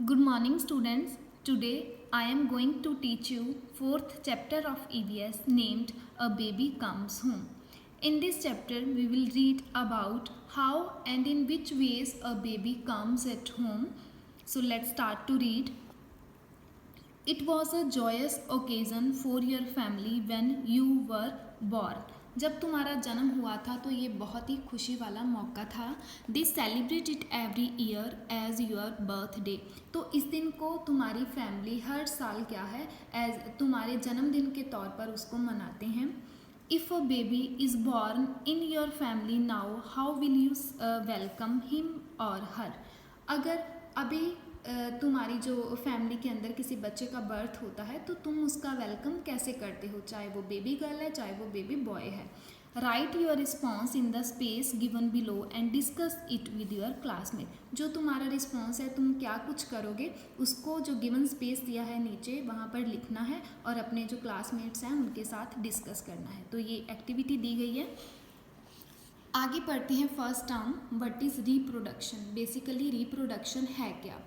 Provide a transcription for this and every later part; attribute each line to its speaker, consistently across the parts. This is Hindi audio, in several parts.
Speaker 1: Good morning students. Today I am going to teach you fourth chapter of EVS named A Baby Comes Home. In this chapter we will read about how and in which ways a baby comes at home. So let's start to read. It was a joyous occasion for your family when you were born. जब तुम्हारा जन्म हुआ था तो ये बहुत ही खुशी वाला मौका था. They celebrate it every year as your birthday. तो इस दिन को तुम्हारी फैमिली हर साल क्या है एज तुम्हारे जन्मदिन के तौर पर उसको मनाते हैं. If a baby is born in your family now how will you welcome him और हर. अगर अभी तुम्हारी जो फैमिली के अंदर किसी बच्चे का बर्थ होता है तो तुम उसका वेलकम कैसे करते हो, चाहे वो बेबी गर्ल है चाहे वो बेबी बॉय है. Right your response in the space given below and discuss it with your classmate. जो तुम्हारा रिस्पॉन्स है तुम क्या कुछ करोगे उसको जो गिवन स्पेस दिया है नीचे वहाँ पर लिखना है और अपने जो क्लासमेट्स हैं उनके साथ डिस्कस करना है. तो ये एक्टिविटी दी गई है. आगे पढ़ते हैं first term. What is reproduction. Basically reproduction है क्या.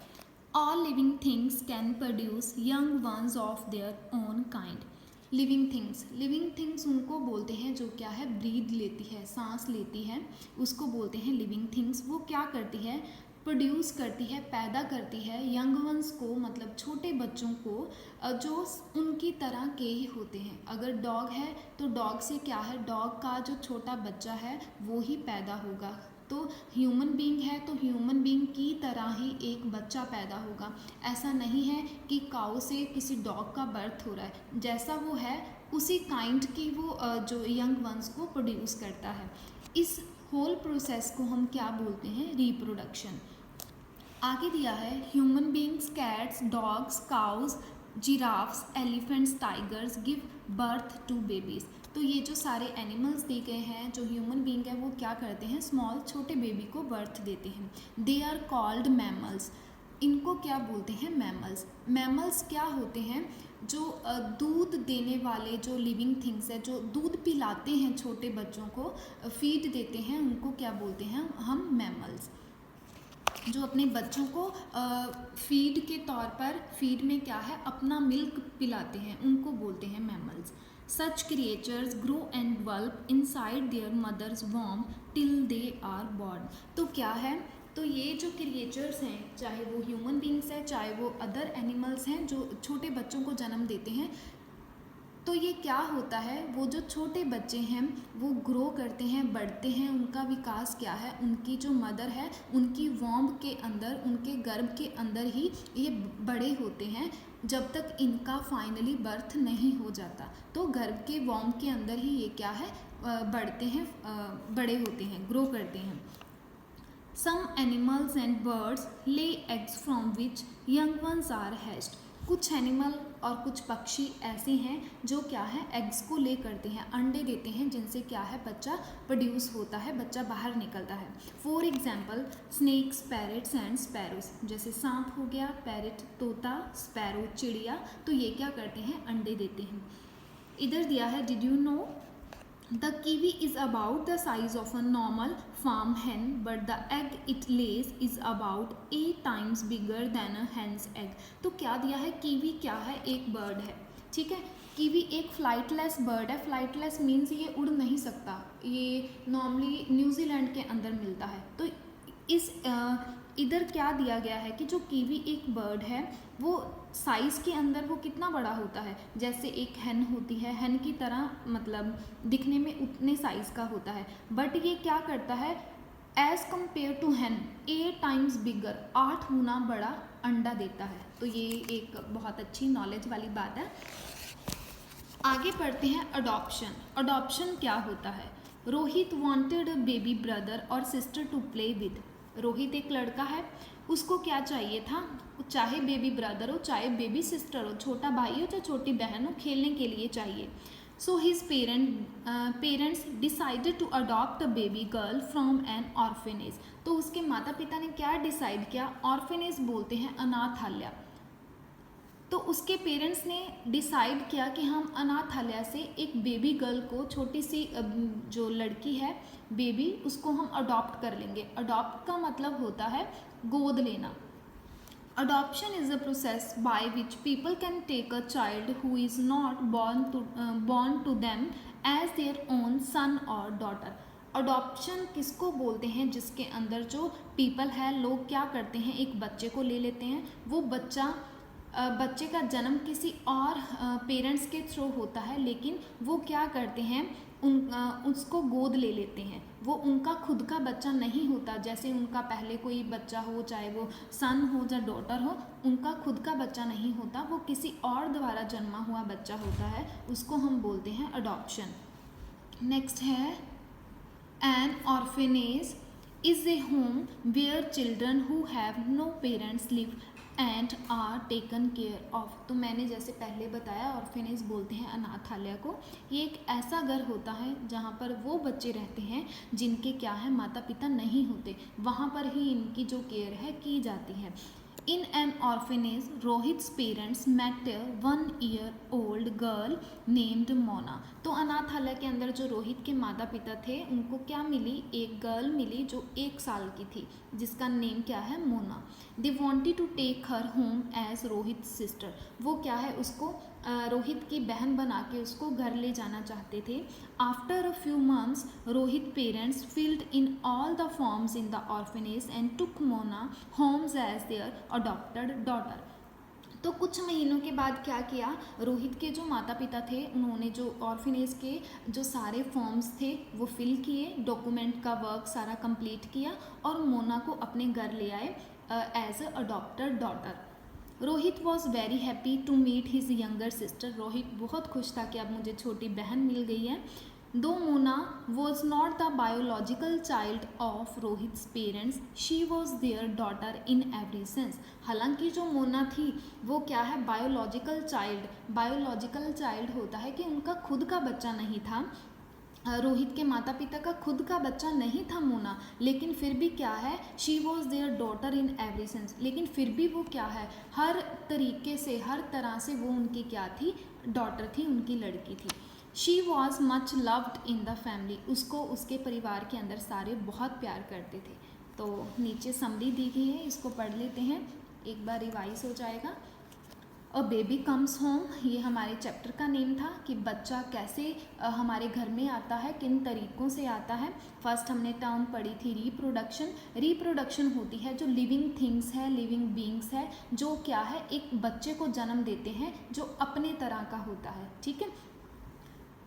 Speaker 1: All living things can produce young ones of their own kind. Living things उनको बोलते हैं जो क्या है ब्रीद लेती है, सांस लेती है, उसको बोलते हैं लिविंग थिंग्स. वो क्या करती है, प्रोड्यूस करती है, पैदा करती है यंग वंस को, मतलब छोटे बच्चों को जो उनकी तरह के ही होते हैं. अगर डॉग है तो डॉग से क्या है, डॉग का जो छोटा बच्चा है वो ही पैदा होगा. तो ह्यूमन बीइंग है तो ह्यूमन बीइंग की तरह ही एक बच्चा पैदा होगा. ऐसा नहीं है कि काऊ से किसी डॉग का बर्थ हो रहा है, जैसा वो है उसी काइंड की वो जो यंग वंस को प्रोड्यूस करता है. इस होल प्रोसेस को हम क्या बोलते हैं, रिप्रोडक्शन. आगे दिया है human beings, cats, dogs, cows, giraffes, elephants, tigers give birth to babies. तो ये जो सारे एनिमल्स दिए गए हैं, जो ह्यूमन बीइंग है वो क्या करते हैं, स्मॉल छोटे बेबी को बर्थ देते हैं. They are called mammals. इनको क्या बोलते हैं, मैमल्स. मैमल्स क्या होते हैं, जो दूध देने वाले जो लिविंग थिंग्स है, जो दूध पिलाते हैं छोटे बच्चों को, फीड देते हैं, उनको क्या बोलते हैं हम, मैमल्स. जो अपने बच्चों को फीड के तौर पर, फीड में क्या है अपना मिल्क पिलाते हैं, उनको बोलते हैं mammals. Such creatures grow and develop inside their mother's womb till they are born. तो क्या है, तो ये जो क्रिएचर्स हैं, चाहे वो ह्यूमन बींग्स हैं चाहे वो अदर एनिमल्स हैं जो छोटे बच्चों को जन्म देते हैं, तो ये क्या होता है, वो जो छोटे बच्चे हैं वो ग्रो करते हैं, बढ़ते हैं, उनका विकास क्या है, उनकी जो मदर है उनकी वॉम्ब के अंदर, उनके गर्भ के अंदर ही ये बड़े होते हैं जब तक इनका फाइनली बर्थ नहीं हो जाता. तो गर्भ के वॉम्ब के अंदर ही ये क्या है, बढ़ते हैं, बड़े होते हैं, ग्रो करते हैं. Some animals and birds lay eggs from which young ones are hatched. कुछ एनिमल और कुछ पक्षी ऐसे हैं जो क्या है, एग्स को ले करते हैं, अंडे देते हैं, जिनसे क्या है बच्चा प्रोड्यूस होता है, बच्चा बाहर निकलता है. For example snakes, parrots and sparrows. जैसे सांप हो गया, पैरेट तोता, स्पैरो चिड़िया, तो ये क्या करते हैं, अंडे देते हैं. इधर दिया है, did you know the kiwi is about the size of a normal farm hen but the egg it lays is about 8 times bigger than a hen's egg. तो क्या दिया है, कीवी क्या है, एक बर्ड है, ठीक है. कीवी एक फ्लाइटलेस बर्ड है. फ्लाइटलेस मीन्स ये उड़ नहीं सकता, ये नॉर्मली न्यूजीलैंड के अंदर मिलता है. तो इस इधर क्या दिया गया है कि जो कीवी एक बर्ड है वो साइज़ के अंदर वो कितना बड़ा होता है, जैसे एक हैन होती है, हैन की तरह मतलब दिखने में उतने साइज़ का होता है, बट ये क्या करता है, as compare to hen 8 times bigger, 8 गुना बड़ा अंडा देता है. तो ये एक बहुत अच्छी नॉलेज वाली बात है. आगे पढ़ते हैं अडॉप्शन. अडॉप्शन क्या होता है. Rohit wanted a baby brother और sister to play with. Rohit एक लड़का है, उसको क्या चाहिए था, चाहे बेबी ब्रदर हो चाहे बेबी सिस्टर हो, छोटा भाई हो चाहे छोटी बहन हो, खेलने के लिए चाहिए. So his parents decided to adopt a baby girl from an orphanage. तो उसके माता पिता ने क्या डिसाइड किया, ऑर्फेनेज बोलते हैं अनाथालय. तो उसके पेरेंट्स ने डिसाइड किया कि हम अनाथालय से एक बेबी गर्ल को, छोटी सी जो लड़की है बेबी, उसको हम अडॉप्ट कर लेंगे. अडॉप्ट का मतलब होता है गोद लेना. Adoption is a process by which people can take a child who is not born to them as their own son or daughter. Adoption किसको बोलते हैं? जिसके अंदर जो पीपल है, लोग क्या करते हैं, एक बच्चे को ले लेते हैं, वो बच्चे का जन्म किसी और पेरेंट्स के थ्रू होता है, लेकिन वो क्या करते हैं, उसको गोद ले लेते हैं। वो उनका खुद का बच्चा नहीं होता, जैसे उनका पहले कोई बच्चा हो, चाहे वो सन हो या डॉटर हो, उनका खुद का बच्चा नहीं होता, वो किसी और द्वारा जन्मा हुआ बच्चा होता है, उसको हम बोलते हैं अडॉप्शन। नेक्स्ट है an orphanage is a home where children who have no parents live and are taken care of. तो मैंने जैसे पहले बताया, ऑर्फेनेज बोलते हैं अनाथालय को। ये एक ऐसा घर होता है जहाँ पर वो बच्चे रहते हैं जिनके क्या है, माता पिता नहीं होते, वहाँ पर ही इनकी जो केयर है की जाती है। In an orphanage, Rohit's parents met a 1-year-old girl named Mona. तो अनाथालय के अंदर जो रोहित के माता पिता थे, उनको क्या मिली, एक गर्ल मिली जो 1 साल की थी, जिसका नेम क्या है, Mona. They wanted to take her home as Rohit's sister. वो क्या है, उसको रोहित की बहन बना के उसको घर ले जाना चाहते थे। After a few months Rohit parents filled in all the forms in the orphanage and took Mona homes as their adopted daughter. तो कुछ महीनों के बाद क्या किया, रोहित के जो माता पिता थे, उन्होंने जो ऑर्फेनेज के जो सारे फॉर्म्स थे वो फिल किए, डॉक्यूमेंट का वर्क सारा कंप्लीट किया और मोना को अपने घर ले आए as a adopted daughter. Rohit was very happy to meet his younger sister. Rohit बहुत खुश था कि अब मुझे छोटी बहन मिल गई है। दो Mona was not the biological child of Rohit's parents, she was their daughter in every sense. हालांकि जो मोना थी वो क्या है, बायोलॉजिकल चाइल्ड होता है कि उनका खुद का बच्चा नहीं था, रोहित के माता पिता का खुद का बच्चा नहीं था मोना, लेकिन फिर भी क्या है, she was their daughter in every sense. लेकिन फिर भी वो क्या है, हर तरीके से, हर तरह से वो उनकी क्या थी, डॉटर थी, उनकी लड़की थी। She was much loved in the family. उसको उसके परिवार के अंदर सारे बहुत प्यार करते थे। तो नीचे समरी दी गई है, इसको पढ़ लेते हैं, एक बार रिवाइज हो जाएगा। अ बेबी कम्स होम, ये हमारे चैप्टर का नेम था कि बच्चा कैसे हमारे घर में आता है, किन तरीक़ों से आता है। फर्स्ट हमने टर्म पढ़ी थी रिप्रोडक्शन। रिप्रोडक्शन होती है जो लिविंग थिंग्स है, लिविंग बींग्स है, जो क्या है, एक बच्चे को जन्म देते हैं जो अपने तरह का होता है, ठीक है।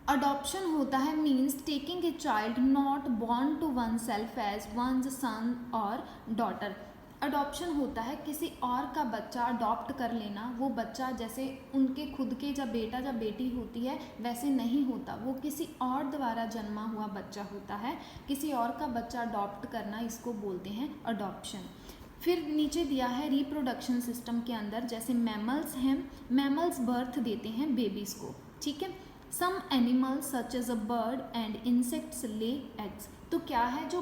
Speaker 1: अडॉप्शन होता है means taking a child not born to oneself as one's son और डॉटर। अडॉप्शन होता है किसी और का बच्चा अडॉप्ट कर लेना। वो बच्चा जैसे उनके खुद के जब बेटा या बेटी होती है वैसे नहीं होता, वो किसी और द्वारा जन्मा हुआ बच्चा होता है। किसी और का बच्चा अडॉप्ट करना, इसको बोलते हैं अडॉप्शन। फिर नीचे दिया है रिप्रोडक्शन सिस्टम के अंदर, जैसे मैमल्स हैं, मैमल्स बर्थ देते हैं बेबीज़ को, ठीक है। Some animals such as a bird and insects lay eggs. तो क्या है, जो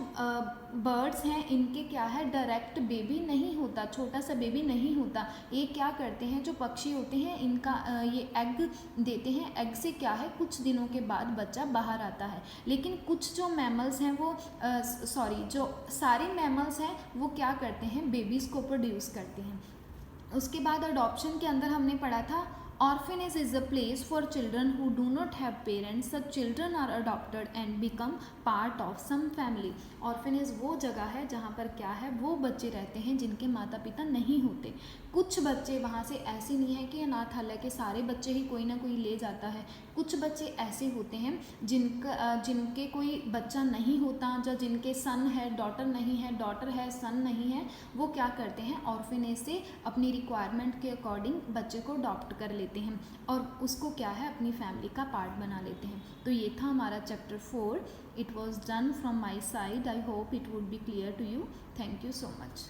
Speaker 1: बर्ड्स हैं इनके क्या है, डायरेक्ट बेबी नहीं होता, छोटा सा बेबी नहीं होता। ये क्या करते हैं, जो पक्षी होते हैं इनका ये एग देते हैं, एग से क्या है, कुछ दिनों के बाद बच्चा बाहर आता है। लेकिन कुछ जो मैमल्स हैं वो जो सारे मैमल्स हैं वो क्या करते हैं, बेबीज़ को प्रोड्यूस करते हैं। उसके बाद अडॉप्शन के अंदर हमने पढ़ा था orphanage is a place for children who do not have parents. Such children are adopted and become part of some family. Orphanage वो जगह है जहाँ पर क्या है, वो बच्चे रहते हैं जिनके माता पिता नहीं होते। कुछ बच्चे वहाँ से ऐसे नहीं है कि अनाथालय के सारे बच्चे ही कोई ना कोई ले जाता है। कुछ बच्चे ऐसे होते हैं जिनके कोई बच्चा नहीं होता, या जिनके सन है, डॉटर नहीं है, डॉटर है, सन नहीं है, वो क्या करते हैं, ऑर्फेनेज से अपनी रिक्वायरमेंट के अकॉर्डिंग बच्चे को अडॉप्ट कर लेते हैं और उसको क्या है, अपनी फैमिली का पार्ट बना लेते हैं। तो ये था हमारा chapter 4। It was done from my side. I hope it would be clear to you. Thank you so much.